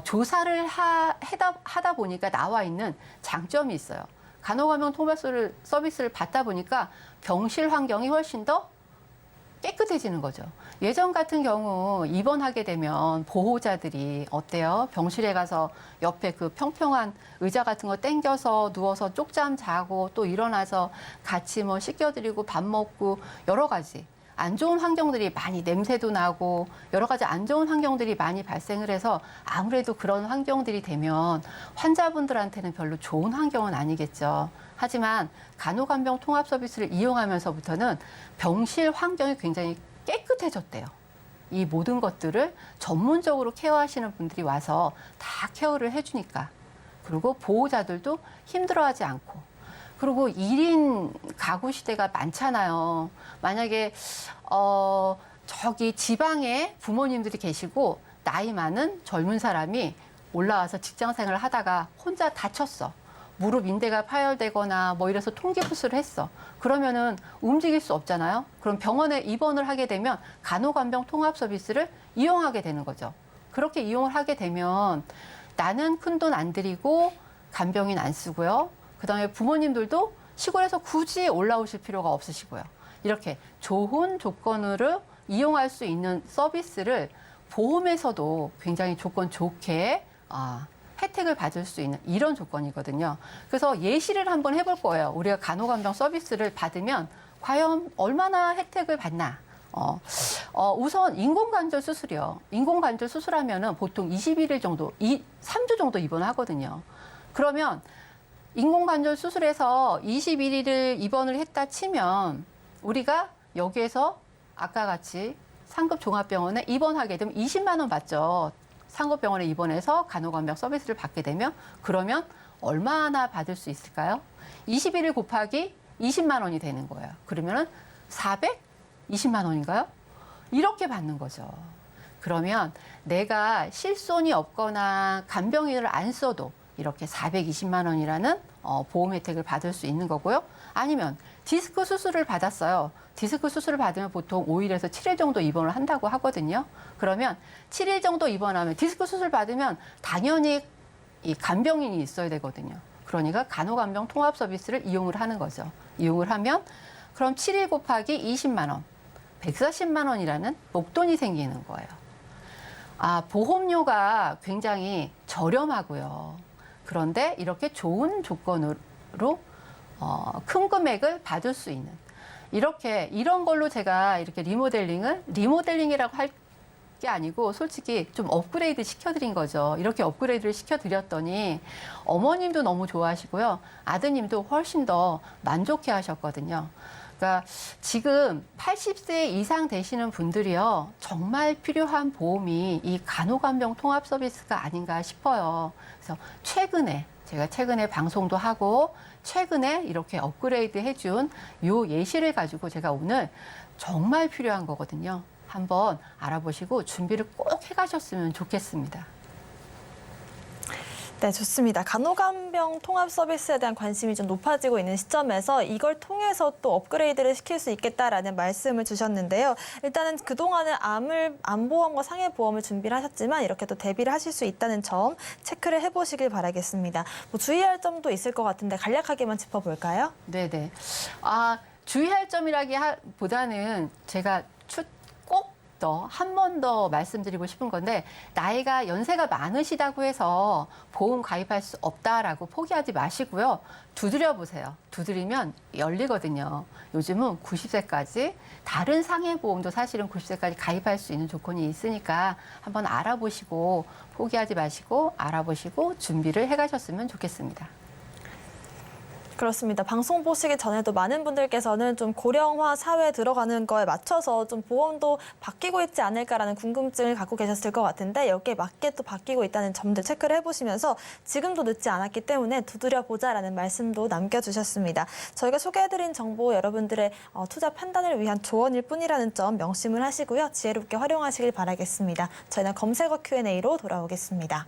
조사를 하다 보니까 나와 있는 장점이 있어요. 간호간병 통합 서비스를 받다 보니까 병실 환경이 훨씬 더 깨끗해지는 거죠. 예전 같은 경우 입원하게 되면 보호자들이 어때요? 병실에 가서 옆에 그 평평한 의자 같은 거 땡겨서 누워서 쪽잠 자고 또 일어나서 같이 씻겨드리고 밥 먹고 여러 가지 안 좋은 환경들이 많이 냄새도 나고 여러 가지 안 좋은 환경들이 많이 발생을 해서 아무래도 그런 환경들이 되면 환자분들한테는 별로 좋은 환경은 아니겠죠. 하지만 간호간병 통합 서비스를 이용하면서부터는 병실 환경이 굉장히 깨끗해졌대요. 이 모든 것들을 전문적으로 케어하시는 분들이 와서 다 케어를 해주니까. 그리고 보호자들도 힘들어하지 않고. 그리고 1인 가구 시대가 많잖아요. 만약에 저기 지방에 부모님들이 계시고 나이 많은 젊은 사람이 올라와서 직장 생활을 하다가 혼자 다쳤어. 무릎 인대가 파열되거나 이래서 통기부스를 했어. 그러면은 움직일 수 없잖아요. 그럼 병원에 입원을 하게 되면 간호간병 통합 서비스를 이용하게 되는 거죠. 그렇게 이용을 하게 되면 나는 큰돈 안 들이고 간병인 안 쓰고요. 그다음에 부모님들도 시골에서 굳이 올라오실 필요가 없으시고요. 이렇게 좋은 조건으로 이용할 수 있는 서비스를 보험에서도 굉장히 조건 좋게 혜택을 받을 수 있는 이런 조건이거든요. 그래서 예시를 한번 해볼 거예요. 우리가 간호간병 서비스를 받으면 과연 얼마나 혜택을 받나. 우선 인공관절 수술이요. 인공관절 수술하면은 보통 21일 정도, 3주 정도 입원하거든요. 그러면 인공관절 수술에서 21일을 입원을 했다 치면 우리가 여기에서 아까 같이 상급 종합병원에 입원하게 되면 20만 원 받죠. 상급병원에 입원해서 간호간병 서비스를 받게 되면 그러면 얼마나 받을 수 있을까요? 21일 곱하기 20만 원이 되는 거예요. 그러면은 420만 원인가요? 이렇게 받는 거죠. 그러면 내가 실손이 없거나 간병인을 안 써도 이렇게 420만 원이라는 보험 혜택을 받을 수 있는 거고요. 아니면 디스크 수술을 받았어요. 디스크 수술을 받으면 보통 5일에서 7일 정도 입원을 한다고 하거든요. 그러면 7일 정도 입원하면 디스크 수술 받으면 당연히 이 간병인이 있어야 되거든요. 그러니까 간호간병 통합 서비스를 이용을 하는 거죠. 이용을 하면 그럼 7일 곱하기 20만 원, 140만 원이라는 목돈이 생기는 거예요. 보험료가 굉장히 저렴하고요. 그런데 이렇게 좋은 조건으로 큰 금액을 받을 수 있는 이런 걸로 제가 이렇게 리모델링이라고 할 게 아니고 솔직히 좀 업그레이드 시켜드린 거죠. 이렇게 업그레이드를 시켜드렸더니 어머님도 너무 좋아하시고요. 아드님도 훨씬 더 만족해 하셨거든요. 그러니까 지금 80세 이상 되시는 분들이요. 정말 필요한 보험이 이 간호간병 통합 서비스가 아닌가 싶어요. 그래서 제가 최근에 방송도 하고 최근에 이렇게 업그레이드 해준 요 예시를 가지고 제가 오늘 정말 필요한 거거든요. 한번 알아보시고 준비를 꼭 해가셨으면 좋겠습니다. 네, 좋습니다. 간호간병 통합 서비스에 대한 관심이 좀 높아지고 있는 시점에서 이걸 통해서 또 업그레이드를 시킬 수 있겠다라는 말씀을 주셨는데요. 일단은 그동안은 암보험과 상해보험을 준비를 하셨지만 이렇게 또 대비를 하실 수 있다는 점 체크를 해보시길 바라겠습니다. 뭐 주의할 점도 있을 것 같은데 간략하게만 짚어볼까요? 네네. 주의할 점이라기보다는 제가 꼭 더 한 번 더 말씀드리고 싶은 건데 나이가 연세가 많으시다고 해서 보험 가입할 수 없다라고 포기하지 마시고요. 두드려 보세요. 두드리면 열리거든요. 요즘은 90세까지 다른 상해보험도 사실은 90세까지 가입할 수 있는 조건이 있으니까 한번 알아보시고 포기하지 마시고 알아보시고 준비를 해가셨으면 좋겠습니다. 그렇습니다. 방송 보시기 전에도 많은 분들께서는 좀 고령화 사회에 들어가는 거에 맞춰서 좀 보험도 바뀌고 있지 않을까라는 궁금증을 갖고 계셨을 것 같은데 여기에 맞게 또 바뀌고 있다는 점들 체크를 해보시면서 지금도 늦지 않았기 때문에 두드려 보자라는 말씀도 남겨주셨습니다. 저희가 소개해드린 정보 여러분들의 투자 판단을 위한 조언일 뿐이라는 점 명심을 하시고요. 지혜롭게 활용하시길 바라겠습니다. 저희는 검색어 Q&A로 돌아오겠습니다.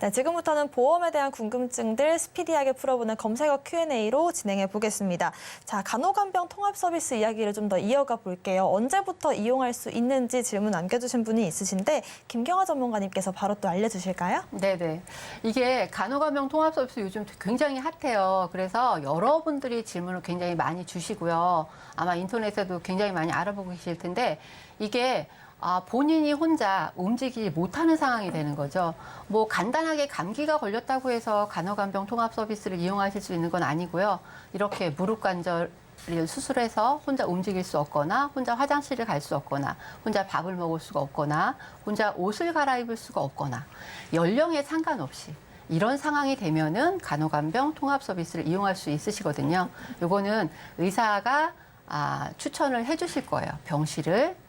네, 지금부터는 보험에 대한 궁금증들 스피디하게 풀어보는 검색어 Q&A로 진행해 보겠습니다. 자, 간호간병 통합 서비스 이야기를 좀 더 이어가 볼게요. 언제부터 이용할 수 있는지 질문 남겨주신 분이 있으신데 김경아 전문가님께서 바로 또 알려주실까요? 네네. 이게 간호간병 통합 서비스 요즘 굉장히 핫해요. 그래서 여러분들이 질문을 굉장히 많이 주시고요. 아마 인터넷에도 굉장히 많이 알아보고 계실 텐데 이게 본인이 혼자 움직이지 못하는 상황이 되는 거죠. 뭐 간단하게 감기가 걸렸다고 해서 간호간병 통합 서비스를 이용하실 수 있는 건 아니고요. 이렇게 무릎 관절을 수술해서 혼자 움직일 수 없거나 혼자 화장실을 갈 수 없거나 혼자 밥을 먹을 수가 없거나 혼자 옷을 갈아입을 수가 없거나 연령에 상관없이 이런 상황이 되면은 간호간병 통합 서비스를 이용할 수 있으시거든요. 요거는 의사가 추천을 해주실 거예요. 병실을.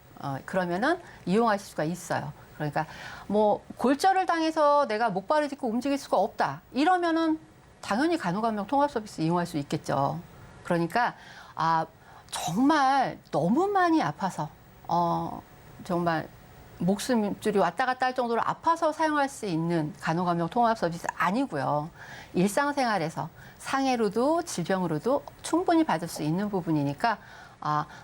그러면은 이용하실 수가 있어요. 그러니까 뭐 골절을 당해서 내가 목발을 짚고 움직일 수가 없다. 이러면은 당연히 간호간병 통합 서비스 이용할 수 있겠죠. 그러니까 정말 너무 많이 아파서 정말 목숨줄이 왔다 갔다 할 정도로 아파서 사용할 수 있는 간호간병 통합 서비스 아니고요. 일상생활에서 상해로도 질병으로도 충분히 받을 수 있는 부분이니까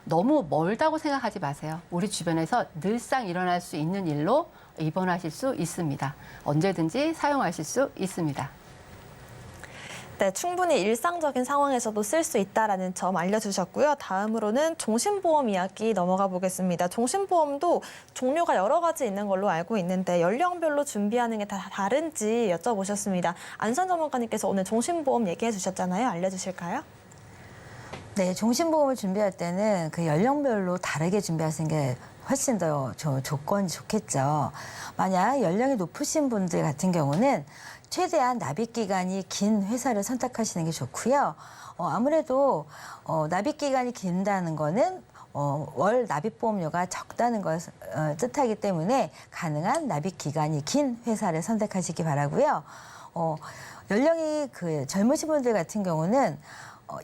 너무 멀다고 생각하지 마세요. 우리 주변에서 늘상 일어날 수 있는 일로 입원하실 수 있습니다. 언제든지 사용하실 수 있습니다. 네, 충분히 일상적인 상황에서도 쓸 수 있다라는 점 알려주셨고요. 다음으로는 종신보험 이야기 넘어가 보겠습니다. 종신보험도 종류가 여러 가지 있는 걸로 알고 있는데 연령별로 준비하는 게 다 다른지 여쭤보셨습니다. 안선 전문가님께서 오늘 종신보험 얘기해 주셨잖아요. 알려주실까요? 네, 종신보험을 준비할 때는 그 연령별로 다르게 준비하시는 게 훨씬 더 조건이 좋겠죠. 만약 연령이 높으신 분들 같은 경우는 최대한 납입 기간이 긴 회사를 선택하시는 게 좋고요. 아무래도 납입 기간이 긴다는 거는 월 납입 보험료가 적다는 것을 뜻하기 때문에 가능한 납입 기간이 긴 회사를 선택하시기 바라고요. 연령이 젊으신 분들 같은 경우는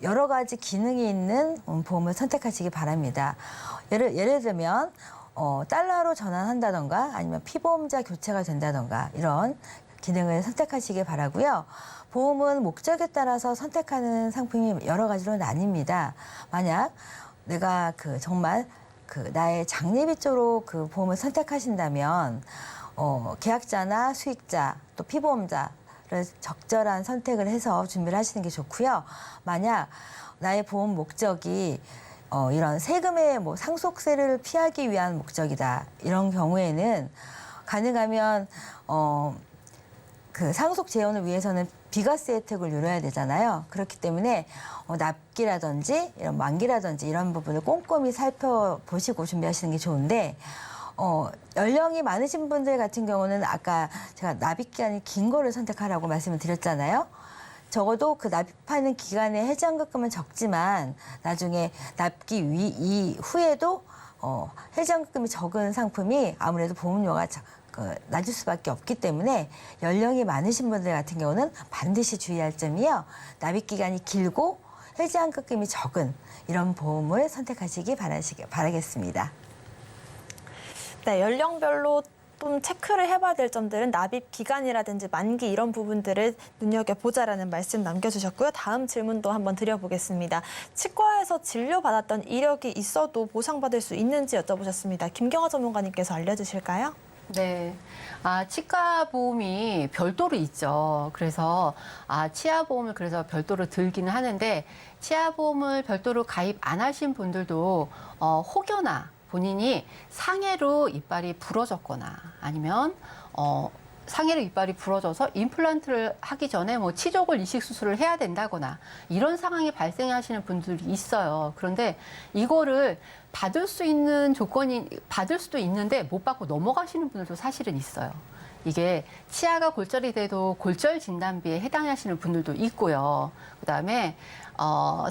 여러 가지 기능이 있는 보험을 선택하시기 바랍니다. 예를 들면 달러로 전환한다던가 아니면 피보험자 교체가 된다던가 이런 기능을 선택하시길 바라고요. 보험은 목적에 따라서 선택하는 상품이 여러 가지로 나뉩니다. 만약 내가 정말 나의 장례비 쪽으로 그 보험을 선택하신다면 계약자나 수익자 또 피보험자를 적절한 선택을 해서 준비를 하시는 게 좋고요. 만약 나의 보험 목적이 이런 세금의 상속세를 피하기 위한 목적이다. 이런 경우에는 가능하면 그 상속 재원을 위해서는 비과세 혜택을 누려야 되잖아요. 그렇기 때문에 납기라든지 이런 만기라든지 이런 부분을 꼼꼼히 살펴보시고 준비하시는 게 좋은데 연령이 많으신 분들 같은 경우는 아까 제가 납입 기간이 긴 거를 선택하라고 말씀을 드렸잖아요. 적어도 그 납입하는 기간에 해지환급금은 적지만 나중에 납기 이후에도 해지환급금이 적은 상품이 아무래도 보험료가 낮을 수밖에 없기 때문에 연령이 많으신 분들 같은 경우는 반드시 주의할 점이요. 납입 기간이 길고 해지환급금이 적은 이런 보험을 선택하시기 바라겠습니다. 네, 연령별로 좀 체크를 해봐야 될 점들은 납입 기간이라든지 만기 이런 부분들을 눈여겨보자라는 말씀 남겨주셨고요. 다음 질문도 한번 드려보겠습니다. 치과에서 진료받았던 이력이 있어도 보상받을 수 있는지 여쭤보셨습니다. 김경아 전문가님께서 알려주실까요? 네. 치과 보험이 별도로 있죠. 그래서 치아 보험을 그래서 별도로 들기는 하는데 치아 보험을 별도로 가입 안 하신 분들도 혹여나 본인이 상해로 이빨이 부러졌거나 아니면 상해로 이빨이 부러져서 임플란트를 하기 전에 치족을 이식 수술을 해야 된다거나 이런 상황이 발생하시는 분들이 있어요. 그런데 이거를 받을 수 있는 조건이 받을 수도 있는데 못 받고 넘어가시는 분들도 사실은 있어요. 이게 치아가 골절이 돼도 골절 진단비에 해당하시는 분들도 있고요. 그다음에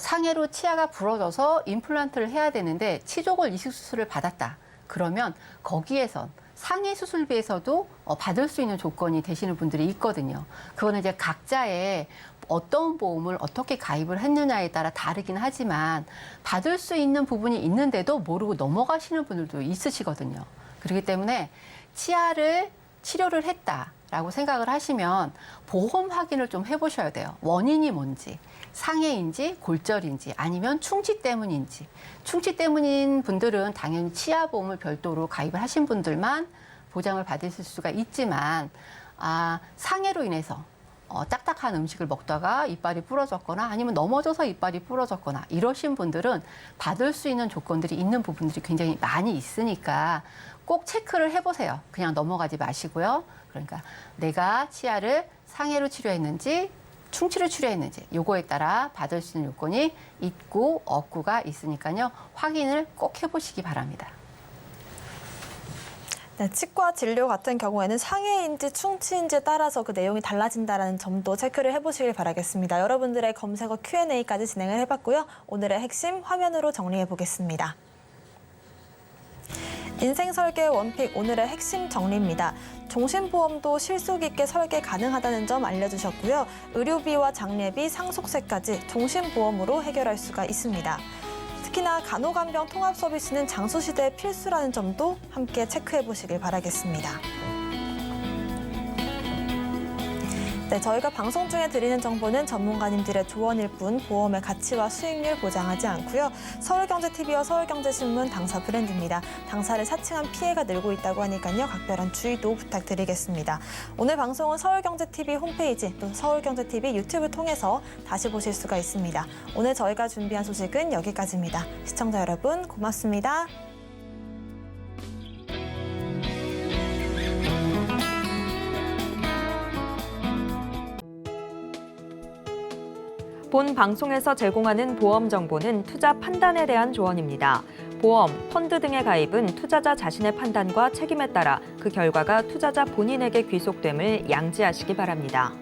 상해로 치아가 부러져서 임플란트를 해야 되는데 치족을 이식 수술을 받았다. 그러면 거기에선 상해 수술비에서도 받을 수 있는 조건이 되시는 분들이 있거든요. 그거는 이제 각자의 어떤 보험을 어떻게 가입을 했느냐에 따라 다르긴 하지만 받을 수 있는 부분이 있는데도 모르고 넘어가시는 분들도 있으시거든요. 그렇기 때문에 치아를 치료를 했다라고 생각을 하시면 보험 확인을 좀 해보셔야 돼요. 원인이 뭔지, 상해인지 골절인지 아니면 충치 때문인지. 충치 때문인 분들은 당연히 치아보험을 별도로 가입을 하신 분들만 보장을 받으실 수가 있지만 상해로 인해서 딱딱한 음식을 먹다가 이빨이 부러졌거나 아니면 넘어져서 이빨이 부러졌거나 이러신 분들은 받을 수 있는 조건들이 있는 부분들이 굉장히 많이 있으니까 꼭 체크를 해보세요. 그냥 넘어가지 마시고요. 그러니까 내가 치아를 상해로 치료했는지 충치를 치료했는지 요거에 따라 받을 수 있는 요건이 있고 없고가 있으니까요. 확인을 꼭 해보시기 바랍니다. 네, 치과 진료 같은 경우에는 상해인지 충치인지에 따라서 그 내용이 달라진다는 점도 체크를 해보시길 바라겠습니다. 여러분들의 검색어 Q&A까지 진행을 해봤고요. 오늘의 핵심 화면으로 정리해 보겠습니다. 인생설계 원픽 오늘의 핵심 정리입니다. 종신보험도 실속 있게 설계 가능하다는 점 알려주셨고요. 의료비와 장례비, 상속세까지 종신보험으로 해결할 수가 있습니다. 특히나 간호간병 통합 서비스는 장수시대의 필수라는 점도 함께 체크해 보시길 바라겠습니다. 네, 저희가 방송 중에 드리는 정보는 전문가님들의 조언일 뿐 보험의 가치와 수익률 보장하지 않고요. 서울경제TV와 서울경제신문 당사 브랜드입니다. 당사를 사칭한 피해가 늘고 있다고 하니까요. 각별한 주의도 부탁드리겠습니다. 오늘 방송은 서울경제TV 홈페이지 또 서울경제TV 유튜브 통해서 다시 보실 수가 있습니다. 오늘 저희가 준비한 소식은 여기까지입니다. 시청자 여러분 고맙습니다. 본 방송에서 제공하는 보험 정보는 투자 판단에 대한 조언입니다. 보험, 펀드 등의 가입은 투자자 자신의 판단과 책임에 따라 그 결과가 투자자 본인에게 귀속됨을 양지하시기 바랍니다.